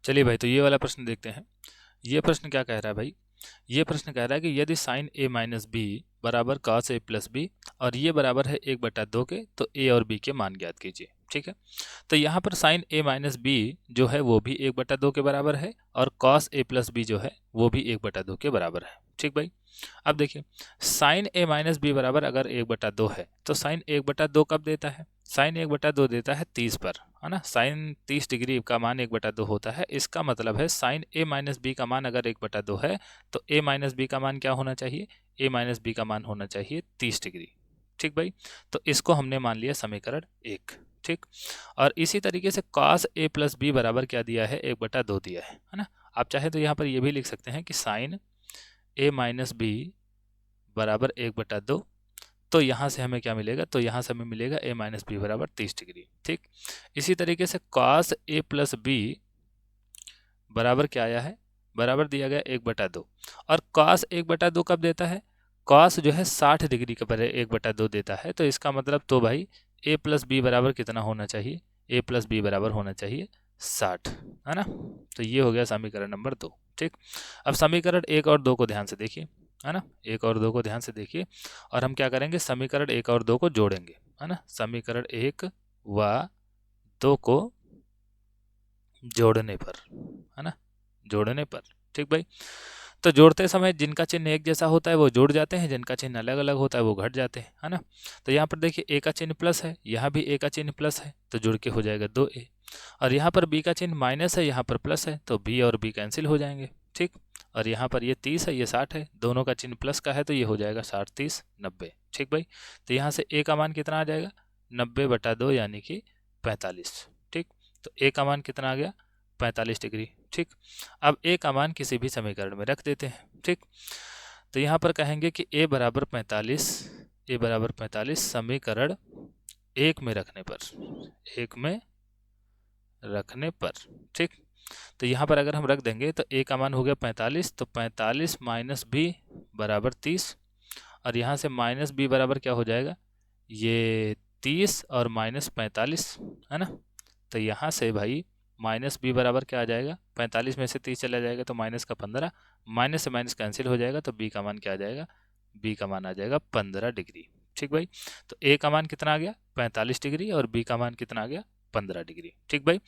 चलिए भाई, तो ये वाला प्रश्न देखते हैं। ये प्रश्न क्या कह रहा है भाई? ये प्रश्न कह रहा है कि यदि साइन ए माइनस बी बराबर कॉस ए प्लस बी और ये बराबर है 1/2 के, तो ए और बी के मान ज्ञात कीजिए। ठीक है, तो यहाँ पर साइन ए माइनस बी जो है वो भी 1/2 के बराबर है और कॉस ए प्लस बी जो है वो भी 1/2 के बराबर है। ठीक भाई, अब देखिए, साइन ए माइनस बी बराबर अगर 1/2 है तो साइन 1/2 कब देता है? साइन 1/2 देता है 30 पर, है ना। साइन 30 डिग्री का मान 1/2 होता है। इसका मतलब है साइन ए माइनस बी का मान अगर 1/2 है तो ए माइनस बी का मान क्या होना चाहिए? ए माइनस बी का मान होना चाहिए 30 डिग्री। ठीक भाई, तो इसको हमने मान लिया समीकरण 1। ठीक, और इसी तरीके से कॉस ए प्लस बी बराबर क्या दिया है? 1/2 दिया है ना। आप चाहे तो यहाँ पर ये भी लिख सकते हैं कि साइन ए माइनस बी बराबर 1/2। तो यहाँ से हमें क्या मिलेगा? तो यहाँ से हमें मिलेगा ए माइनस बी बराबर 30 डिग्री। ठीक, इसी तरीके से कॉस ए प्लस बी बराबर क्या आया है? बराबर दिया गया 1/2। और कॉस 1/2 कब देता है? कॉस जो है 60 डिग्री के पर 1/2 देता है। तो इसका मतलब तो भाई ए प्लस बी बराबर कितना होना चाहिए? ए प्लस बी बराबर होना चाहिए 60, है ना। तो ये हो गया समीकरण नंबर 2। ठीक, अब समीकरण 1 और 2 को ध्यान से देखिए, है ना। 1 और 2 को ध्यान से देखिए और हम क्या करेंगे? समीकरण 1 और 2 को जोड़ेंगे, है ना। समीकरण 1 व 2 को जोड़ने पर, है ना, जोड़ने पर। ठीक भाई, तो जोड़ते समय जिनका चिन्ह एक जैसा होता है वो जुड़ जाते हैं, जिनका चिन्ह अलग अलग होता है वो घट जाते हैं, है ना। तो यहाँ पर देखिए ए का चिन्ह प्लस है, यहाँ भी ए का चिन्ह प्लस है, तो जुड़ के हो जाएगा 2a। और यहाँ पर बी का चिन्ह माइनस है, यहाँ पर प्लस है, तो बी और बी कैंसिल हो जाएंगे। ठीक, और यहाँ पर ये 30 है, ये 60 है, दोनों का चिन्ह प्लस का है, तो ये हो जाएगा 60 30 90। ठीक भाई, तो यहाँ से ए का मान कितना आ जाएगा? 90/2 यानी कि 45। ठीक, तो ए का मान कितना आ गया? 45 डिग्री। ठीक, अब ए का मान किसी भी समीकरण में रख देते हैं। ठीक, तो यहाँ पर कहेंगे कि ए बराबर 45, ए बराबर 45 समीकरण 1 में रखने पर, 1 में रखने पर। ठीक, तो यहाँ पर अगर हम रख देंगे तो ए का मान हो गया 45, तो 45 माइनस बी बराबर 30, और यहाँ से माइनस बी बराबर क्या हो जाएगा? ये 30 और माइनस 45, है ना। तो यहाँ से भाई माइनस बी बराबर क्या आ जाएगा? 45 में से 30 चला जाएगा तो माइनस का 15, माइनस से माइनस कैंसिल हो जाएगा, तो बी का मान क्या आ जाएगा? बी का मान आ जाएगा 15 डिग्री। ठीक भाई, तो ए का मान कितना आ गया? 45 डिग्री और बी का मान कितना आ गया? 15 डिग्री। ठीक भाई,